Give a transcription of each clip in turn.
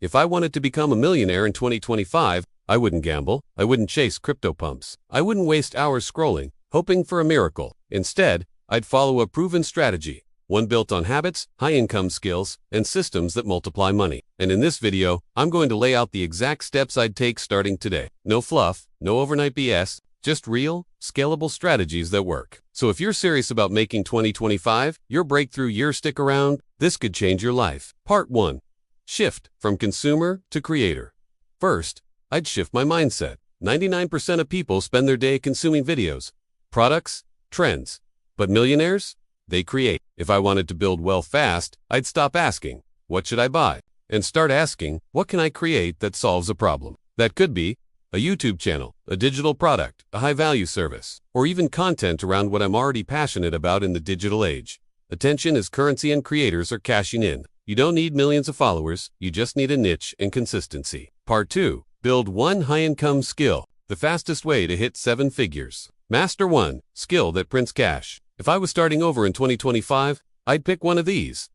If I wanted to become a millionaire in 2025, I wouldn't gamble, I wouldn't chase crypto pumps, I wouldn't waste hours scrolling, hoping for a miracle. Instead, I'd follow a proven strategy, one built on habits, high-income skills, and systems that multiply money. And in this video, I'm going to lay out the exact steps I'd take starting today. No fluff, no overnight BS, just real, scalable strategies that work. So if you're serious about making 2025 your breakthrough year, stick around. This could change your life. Part 1. Shift from consumer to creator. First, I'd shift my mindset. 99% of people spend their day consuming videos, products, trends. But millionaires? They create. If I wanted to build wealth fast, I'd stop asking, what should I buy? And start asking, what can I create that solves a problem? That could be a YouTube channel, a digital product, a high-value service, or even content around what I'm already passionate about in the digital age. Attention is currency and creators are cashing in. You don't need millions of followers, you just need a niche and consistency. Part 2. Build one high-income skill. The fastest way to hit 7 figures. Master one skill that prints cash. If I was starting over in 2025, I'd pick one of these.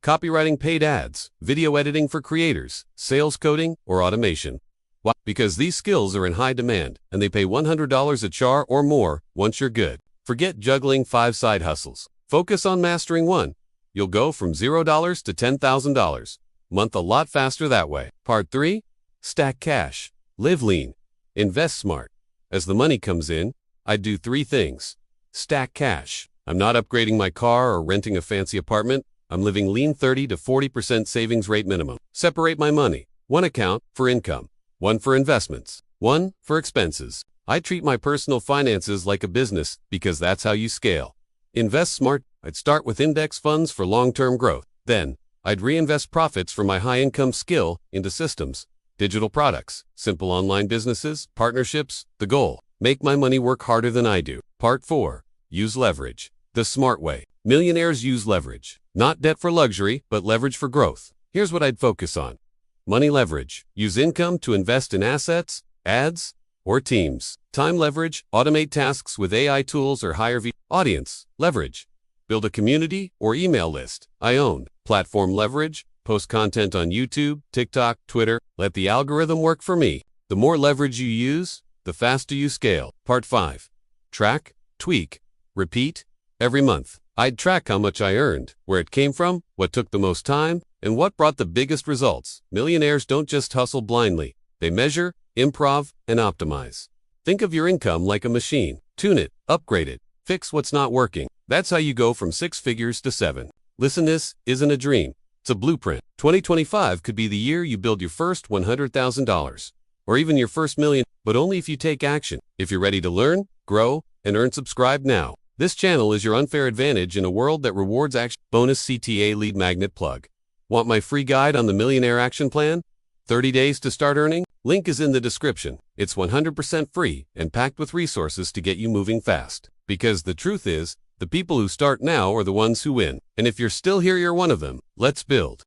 Copywriting paid ads, video editing for creators, sales coding, or automation. Why? Because these skills are in high demand, and they pay $100 a char or more once you're good. Forget juggling 5 side hustles. Focus on mastering one. You'll go from $0 to $10,000 month a lot faster that way. Part 3. Stack cash. Live lean. Invest smart. As the money comes in, I'd do 3 things. Stack cash. I'm not upgrading my car or renting a fancy apartment. I'm living lean. 30 to 40% savings rate minimum. Separate my money. One account for income, one for investments, one for expenses. I treat my personal finances like a business because that's how you scale. Invest smart. I'd start with index funds for long-term growth. Then, I'd reinvest profits from my high-income skill into systems, digital products, simple online businesses, partnerships. The goal: make my money work harder than I do. Part 4. Use leverage. The smart way. Millionaires use leverage. Not debt for luxury, but leverage for growth. Here's what I'd focus on. Money leverage. Use income to invest in assets, ads, or teams. Time leverage. Automate tasks with AI tools or hire audience leverage. Build a community or email list I own. Platform leverage. Post content on YouTube, TikTok, Twitter. Let the algorithm work for me. The more leverage you use, the faster you scale. Part 5. Track, tweak, repeat. Every month, I'd track how much I earned, where it came from, what took the most time, and what brought the biggest results. Millionaires don't just hustle blindly. They measure, improv, and optimize. Think of your income like a machine. Tune it, upgrade it, fix what's not working. That's how you go from 6 figures to 7. Listen, this isn't a dream. It's a blueprint. 2025 could be the year you build your first $100,000, or even your first million, but only if you take action. If you're ready to learn, grow, and earn, subscribe now. This channel is your unfair advantage in a world that rewards action. Bonus CTA lead magnet plug. Want my free guide on the Millionaire Action Plan? 30 days to start earning? Link is in the description. It's 100% free and packed with resources to get you moving fast. Because the truth is, the people who start now are the ones who win. And if you're still here, you're one of them. Let's build.